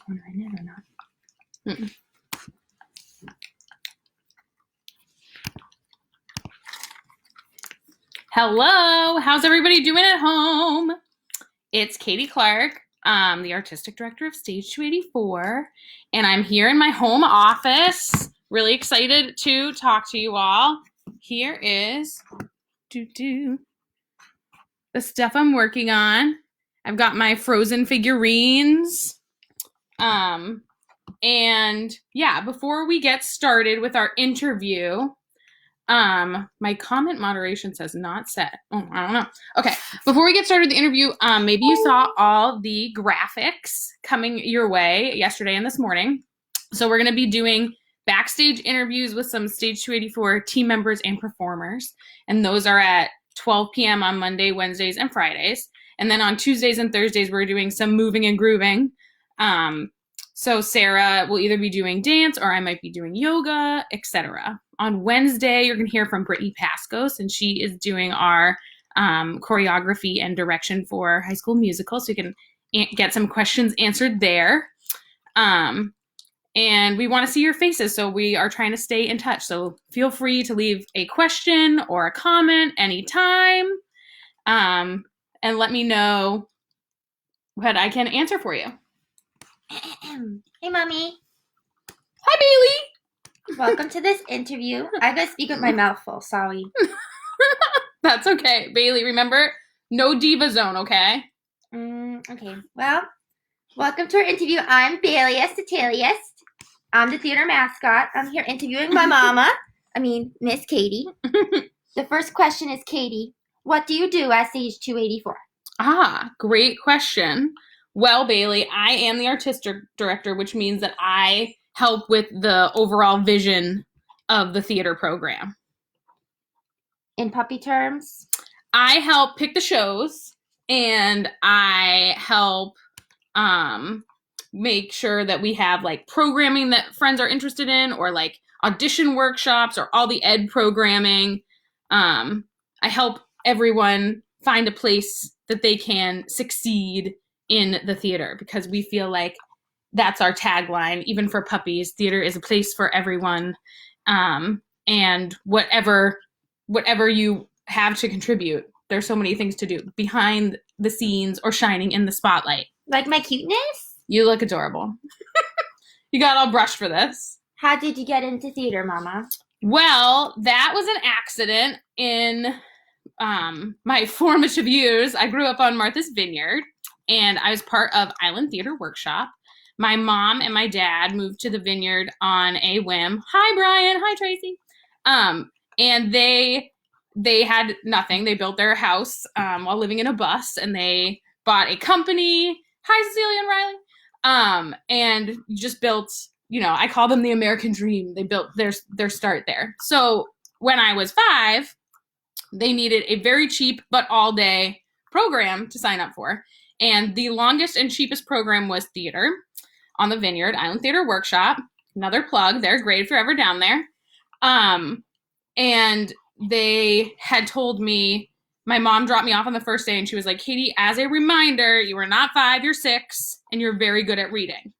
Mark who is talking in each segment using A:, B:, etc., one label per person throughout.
A: going in it or not? Mm-mm. Hello, how's everybody doing at home? It's Katie Clarke, the Artistic Director of Stage 284, and I'm here in my home office, really excited to talk to you all. Here is the stuff I'm working on. I've got my Frozen figurines, and yeah, before we get started with our interview, my comment moderation says not set. Oh, I don't know. Okay, before we get started with the interview, maybe you saw all the graphics coming your way yesterday and this morning. So we're going to be doing backstage interviews with some Stage 284 team members and performers, and those are at 12 p.m. on Monday, Wednesdays, and Fridays. And then on Tuesdays and Thursdays, we're doing some moving and grooving. So Sarah will either be doing dance or I might be doing yoga, etc. On Wednesday, you're going to hear from Brittany Pascos, and she is doing our choreography and direction for High School Musical, so you can get some questions answered there. And we want to see your faces, so we are trying to stay in touch. So feel free to leave a question or a comment anytime, and let me know what I can answer for you.
B: Hey, Mommy.
A: Hi, Bailey.
B: Welcome to this interview. I gotta speak with my mouth full. Sorry.
A: That's okay. Bailey, remember, no diva zone, okay?
B: Okay. Well, welcome to our interview. I'm Bailey Statalius. I'm the theater mascot. I'm here interviewing my mama. Miss Katie. The first question is, Katie, what do you do at Stage 284?
A: Great question. Well, Bailey, I am the artistic director, which means that I help with the overall vision of the theater program.
B: In puppy terms?
A: I help pick the shows, and I help make sure that we have like programming that friends are interested in, or like audition workshops, or all the ed programming. I help everyone find a place that they can succeed in the theater, because we feel like that's our tagline, even for puppies. Theater is a place for everyone, and whatever you have to contribute, there's so many things to do behind the scenes or shining in the spotlight.
B: Like my cuteness?
A: You look adorable. You got all brushed for this.
B: How did you get into theater, Mama?
A: Well, that was an accident in my formative years. I grew up on Martha's Vineyard, and I was part of Island Theater Workshop. My mom and my dad moved to the Vineyard on a whim. Hi, Brian. Hi, Tracy. And they had nothing. They built their house while living in a bus, and they bought a company. Hi, Cecilia and Riley. And just built, I call them the American dream. They built their start there. So when I was 5, they needed a very cheap but all-day program to sign up for. And the longest and cheapest program was theater on the Vineyard, Island Theater Workshop. Another plug, they're great if you're ever down there. And they had told me, my mom dropped me off on the first day, and she was like, Katie, as a reminder, you are not 5, you're 6, and you're very good at reading.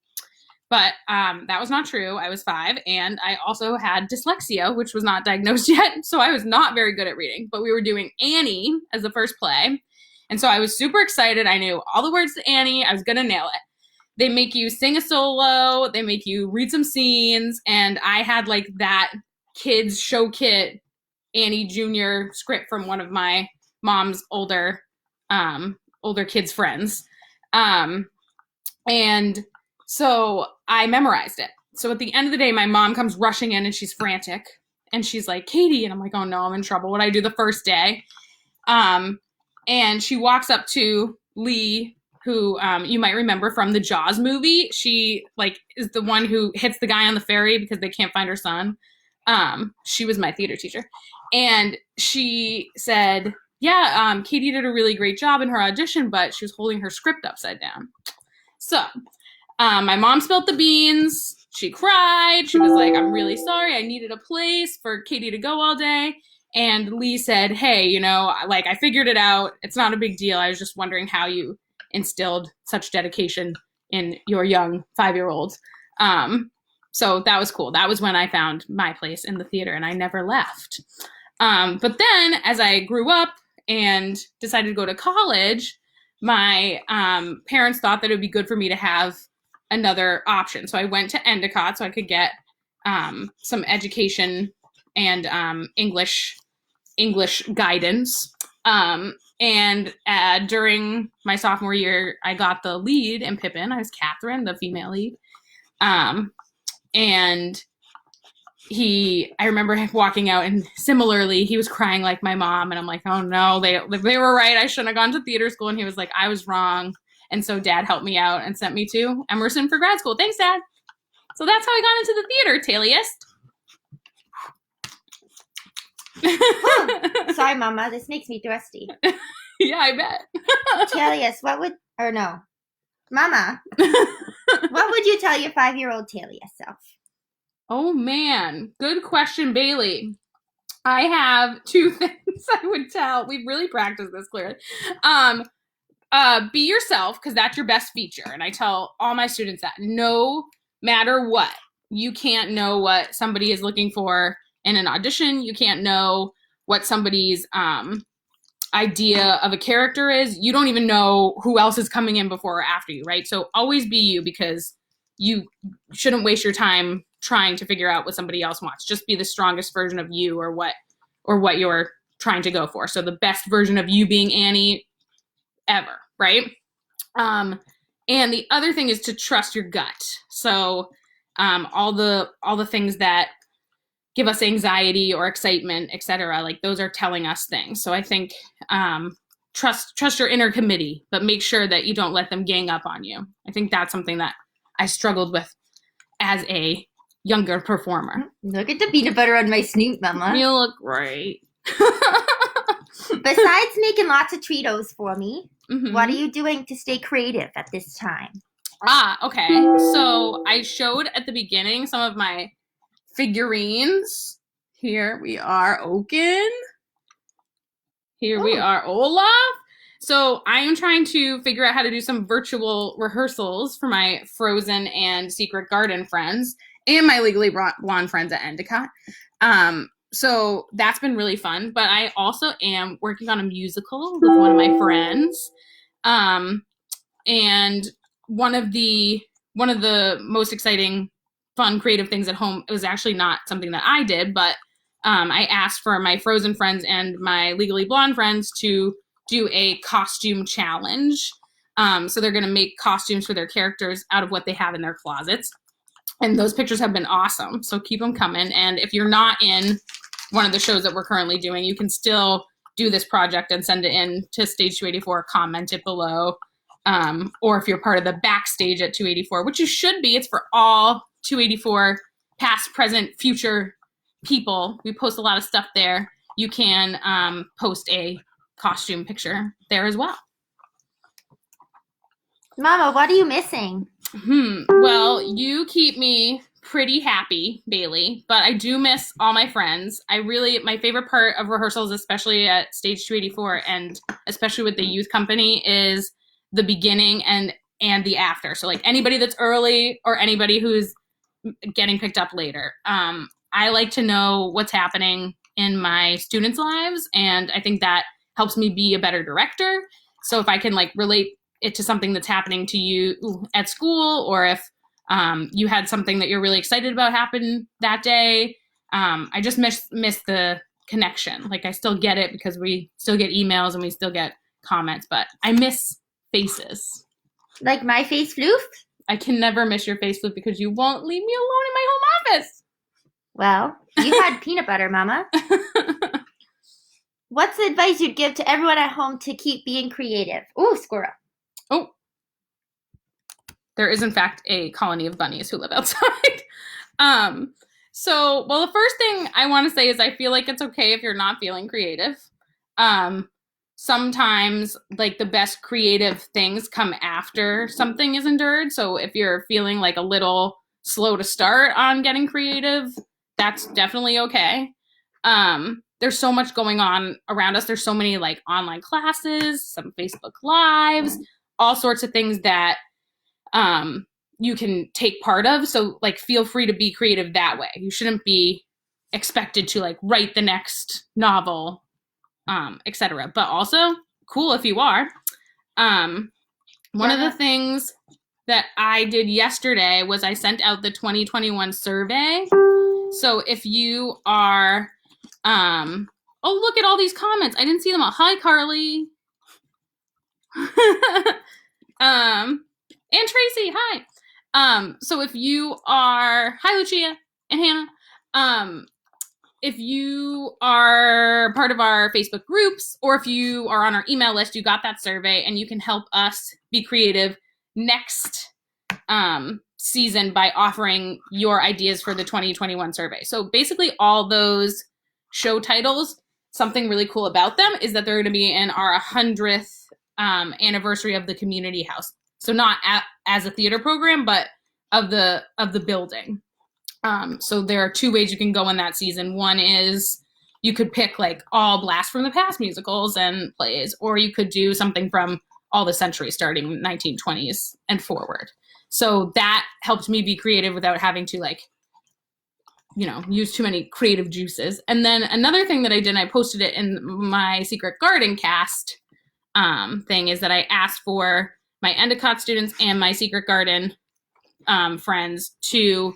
A: But that was not true. I was 5, and I also had dyslexia, which was not diagnosed yet, so I was not very good at reading. But we were doing Annie as the first play, and so I was super excited. I knew all the words to Annie. I was going to nail it. They make you sing a solo. They make you read some scenes, and I had like that kids show kit Annie Jr. script from one of my mom's older kids' friends. And so I memorized it. So at the end of the day, my mom comes rushing in, and she's frantic. And she's like, Katie. And I'm like, oh no, I'm in trouble. What did I do the first day? And she walks up to Lee, who you might remember from the Jaws movie. She is the one who hits the guy on the ferry because they can't find her son. She was my theater teacher. And she said, yeah, Katie did a really great job in her audition, but she was holding her script upside down. So my mom spilled the beans. She cried. She was like, I'm really sorry. I needed a place for Katie to go all day. And Lee said, hey, I figured it out. It's not a big deal. I was just wondering how you instilled such dedication in your young 5-year-old. So that was cool. That was when I found my place in the theater, and I never left. But then as I grew up and decided to go to college, my parents thought that it would be good for me to have another option. So I went to Endicott so I could get some education and English guidance. And during my sophomore year, I got the lead in Pippin. I was Catherine, the female lead. And I remember walking out, and similarly, he was crying like my mom. And I'm like, oh no, they were right. I shouldn't have gone to theater school. And he was like, I was wrong. And so Dad helped me out and sent me to Emerson for grad school. Thanks, Dad. So that's how I got into the theater, Taliest.
B: Sorry, Mama. This makes me thirsty.
A: Yeah, I bet.
B: Taliest, Mama, what would you tell your 5-year-old Taliest self?
A: Oh, man. Good question, Bailey. I have 2 things I would tell. We've really practiced this, clearly. Be yourself, because that's your best feature. And I tell all my students that no matter what, you can't know what somebody is looking for in an audition. You can't know what somebody's idea of a character is. You don't even know who else is coming in before or after you, right? So always be you, because you shouldn't waste your time trying to figure out what somebody else wants. Just be the strongest version of you, or what you're trying to go for. So the best version of you being Annie ever, right? And the other thing is to trust your gut. So all the things that give us anxiety or excitement, etc., like those are telling us things. So I think trust your inner committee, but make sure that you don't let them gang up on you. I think that's something that I struggled with as a younger performer.
B: Look at the peanut butter on my snoot, Mama.
A: You look great.
B: Besides making lots of Treatos for me,
A: Mm-hmm.
B: what are you doing to stay creative at this time?
A: Okay. So I showed at the beginning some of my figurines. Here we are, Oaken. Here we are, Olaf. So I am trying to figure out how to do some virtual rehearsals for my Frozen and Secret Garden friends and my Legally Blonde friends at Endicott. So that's been really fun. But I also am working on a musical with one of my friends. And one of the most exciting, fun, creative things at home, it was actually not something that I did, but I asked for my Frozen friends and my Legally Blonde friends to do a costume challenge. So they're going to make costumes for their characters out of what they have in their closets. And those pictures have been awesome. So keep them coming. And if you're not in one of the shows that we're currently doing, you can still do this project and send it in to Stage 284, comment it below. Or if you're part of the Backstage at 284, which you should be, it's for all 284 past, present, future people. We post a lot of stuff there. You can post a costume picture there as well.
B: Mama, what are you missing?
A: Well, you keep me pretty happy, Bailey, but I do miss all my friends. My favorite part of rehearsals, especially at Stage 284 and especially with the youth company, is the beginning and the after. So like anybody that's early or anybody who's getting picked up later. I like to know what's happening in my students' lives, and I think that helps me be a better director. So if I can like relate it to something that's happening to you at school, or if you had something that you're really excited about happen that day, I just miss the connection. Like I still get it because we still get emails and we still get comments, but I miss faces.
B: Like my face floof?
A: I can never miss your face floof because you won't leave me alone in my home office.
B: Well, you had peanut butter, Mama. What's the advice you'd give to everyone at home to keep being creative? Ooh, squirrel.
A: Oh. There is, in fact, a colony of bunnies who live outside. The first thing I want to say is I feel like it's okay if you're not feeling creative. Sometimes, like, the best creative things come after something is endured. So if you're feeling like a little slow to start on getting creative, that's definitely okay. There's so much going on around us. There's so many, like, online classes, some Facebook Lives, all sorts of things that you can take part of. So like, feel free to be creative that way. You shouldn't be expected to like write the next novel, etc. But also cool if you are. One of the things that I did yesterday was I sent out the 2021 survey. So if you are, oh, look at all these comments. I didn't see them all. Hi, Carly. And Tracy, hi. So if you are, hi, Lucia and Hannah. If you are part of our Facebook groups, or if you are on our email list, you got that survey, and you can help us be creative next season by offering your ideas for the 2021 survey. So basically all those show titles, something really cool about them is that they're going to be in our 100th anniversary of the community house. So not as a theater program, but of the building. So there are 2 ways you can go in that season. One is you could pick like all Blast from the Past musicals and plays, or you could do something from all the centuries starting 1920s and forward. So that helped me be creative without having to like, use too many creative juices. And then another thing that I did, I posted it in my Secret Garden cast thing, is that I asked for my Endicott students and my Secret Garden friends to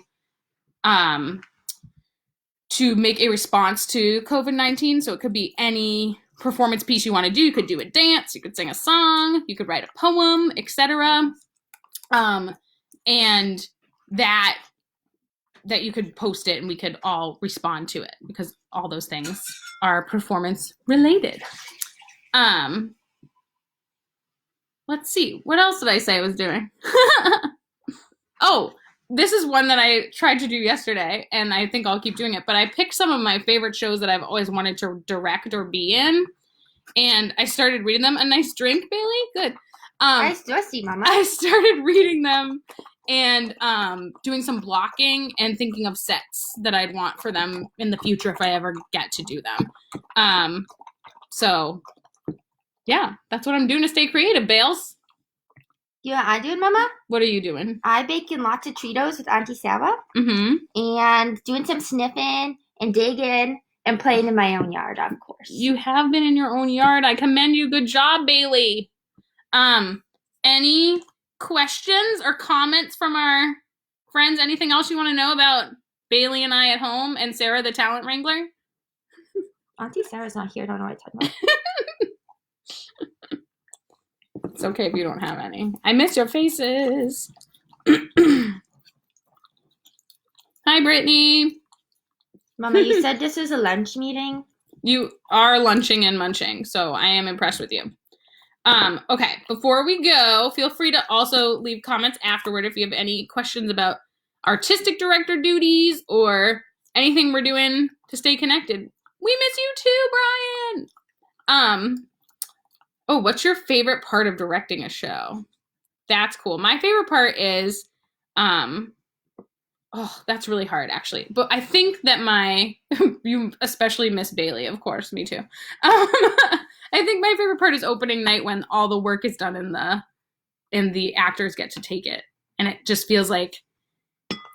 A: make a response to COVID-19. So it could be any performance piece you want to do. You could do a dance, you could sing a song, you could write a poem, etc. And that you could post it and we could all respond to it, because all those things are performance related. Let's see. What else did I say I was doing? Oh, this is one that I tried to do yesterday, and I think I'll keep doing it. But I picked some of my favorite shows that I've always wanted to direct or be in, and I started reading them. A nice drink, Bailey? Good.
B: Nice dressy, Mama.
A: I started reading them and doing some blocking and thinking of sets that I'd want for them in the future if I ever get to do them. So, yeah, that's what I'm doing to stay creative, Bales.
B: You know what I'm doing, Mama?
A: What are you doing?
B: I baking lots of Cheetos with Auntie Sarah.
A: Mm-hmm.
B: And doing some sniffing and digging and playing in my own yard, of course.
A: You have been in your own yard. I commend you. Good job, Bailey. Any questions or comments from our friends? Anything else you want to know about Bailey and I at home and Sarah, the talent wrangler?
B: Auntie Sarah's not here. I don't know what I'm talking about.
A: It's okay if you don't have any. I miss your faces. Hi, Brittany.
B: Mama, you said this was a lunch meeting?
A: You are lunching and munching, so I am impressed with you. Okay, before we go, feel free to also leave comments afterward if you have any questions about artistic director duties or anything we're doing to stay connected. We miss you too, Brian. Oh, what's your favorite part of directing a show? That's cool. My favorite part is, oh, that's really hard, actually. But I think that you especially miss Bailey, of course, me too. I think my favorite part is opening night when all the work is done and the actors get to take it. And it just feels like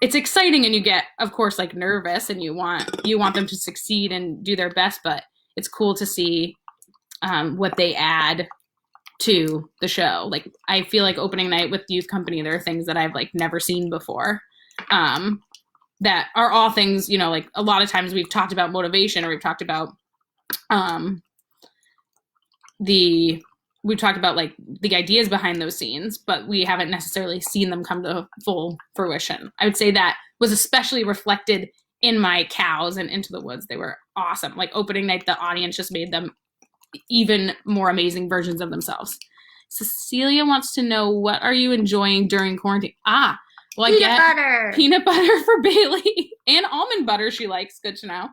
A: it's exciting, and you get, of course, like nervous, and you want them to succeed and do their best, but it's cool to see what they add to the show. Like, I feel like opening night with Youth Company, there are things that I've like never seen before. That are all things, like a lot of times we've talked about motivation, or we've talked about like the ideas behind those scenes, but we haven't necessarily seen them come to full fruition. I would say that was especially reflected in my Cows and Into the Woods. They were awesome. Like opening night, the audience just made them even more amazing versions of themselves. Cecilia wants to know, what are you enjoying during quarantine? Well, I get
B: butter.
A: Peanut butter for Bailey and almond butter she likes. Good to know.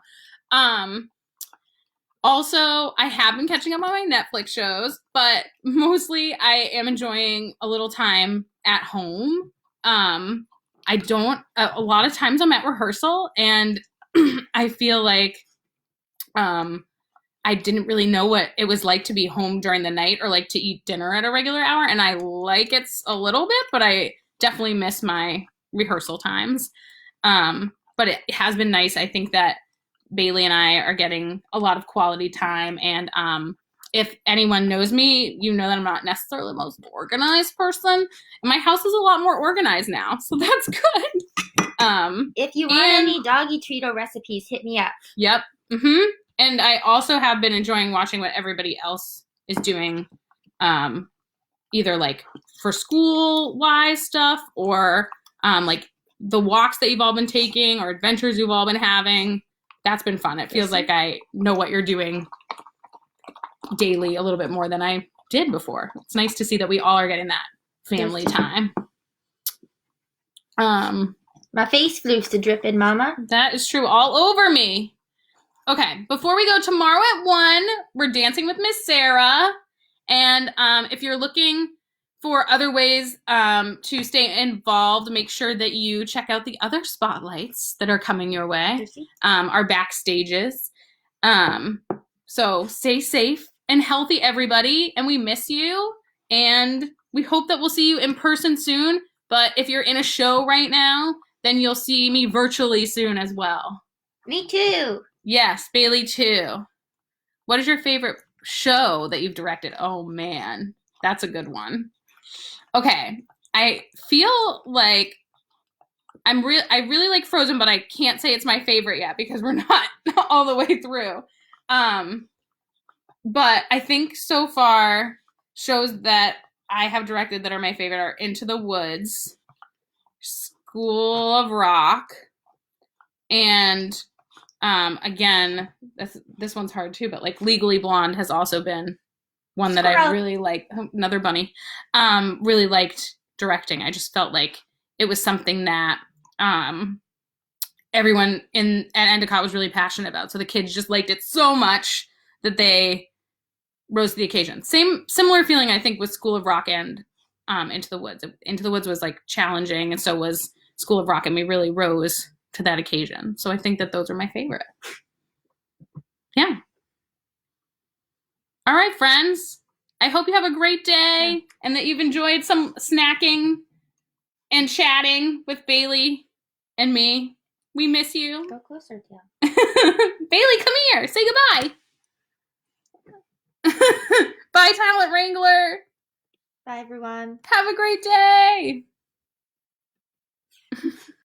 A: Also, I have been catching up on my Netflix shows, but mostly I am enjoying a little time at home. A lot of times I'm at rehearsal, and I feel like I didn't really know what it was like to be home during the night or like to eat dinner at a regular hour. And I like it a little bit, but I definitely miss my rehearsal times. But it has been nice. I think that Bailey and I are getting a lot of quality time. And if anyone knows me, you know that I'm not necessarily the most organized person. And my house is a lot more organized now, so that's good.
B: If you want any doggy treat recipes, hit me up.
A: Yep. And I also have been enjoying watching what everybody else is doing, either like for school-wise stuff or like the walks that you've all been taking or adventures you've all been having. That's been fun. It feels like I know what you're doing daily a little bit more than I did before. It's nice to see that we all are getting that family time.
B: My face floofs to dripping, Mama.
A: That is true. All over me. Okay, before we go, tomorrow at 1, we're dancing with Miss Sarah. And if you're looking for other ways to stay involved, make sure that you check out the other spotlights that are coming your way, our backstages. So stay safe and healthy, everybody. And we miss you. And we hope that we'll see you in person soon. But if you're in a show right now, then you'll see me virtually soon as well.
B: Me too.
A: Yes, Bailey too. What is your favorite show that you've directed? Oh man, that's a good one. Okay, I feel like I really like Frozen, but I can't say it's my favorite yet because we're not all the way through. But I think so far shows that I have directed that are my favorite are Into the Woods, School of Rock, and again, this one's hard too, but like Legally Blonde has also been one that I really like. Another bunny. Really liked directing. I just felt like it was something that everyone at Endicott was really passionate about. So the kids just liked it so much that they rose to the occasion. Similar feeling, I think, with School of Rock and Into the Woods. Into the Woods was like challenging, and so was School of Rock, and we really rose to that occasion. So I think that those are my favorite. Yeah. All right, friends. I hope you have a great day and that you've enjoyed some snacking and chatting with Bailey and me. We miss you.
B: Go closer, Tail.
A: Bailey, come here. Say goodbye. Bye, Talent Wrangler.
B: Bye, everyone.
A: Have a great day.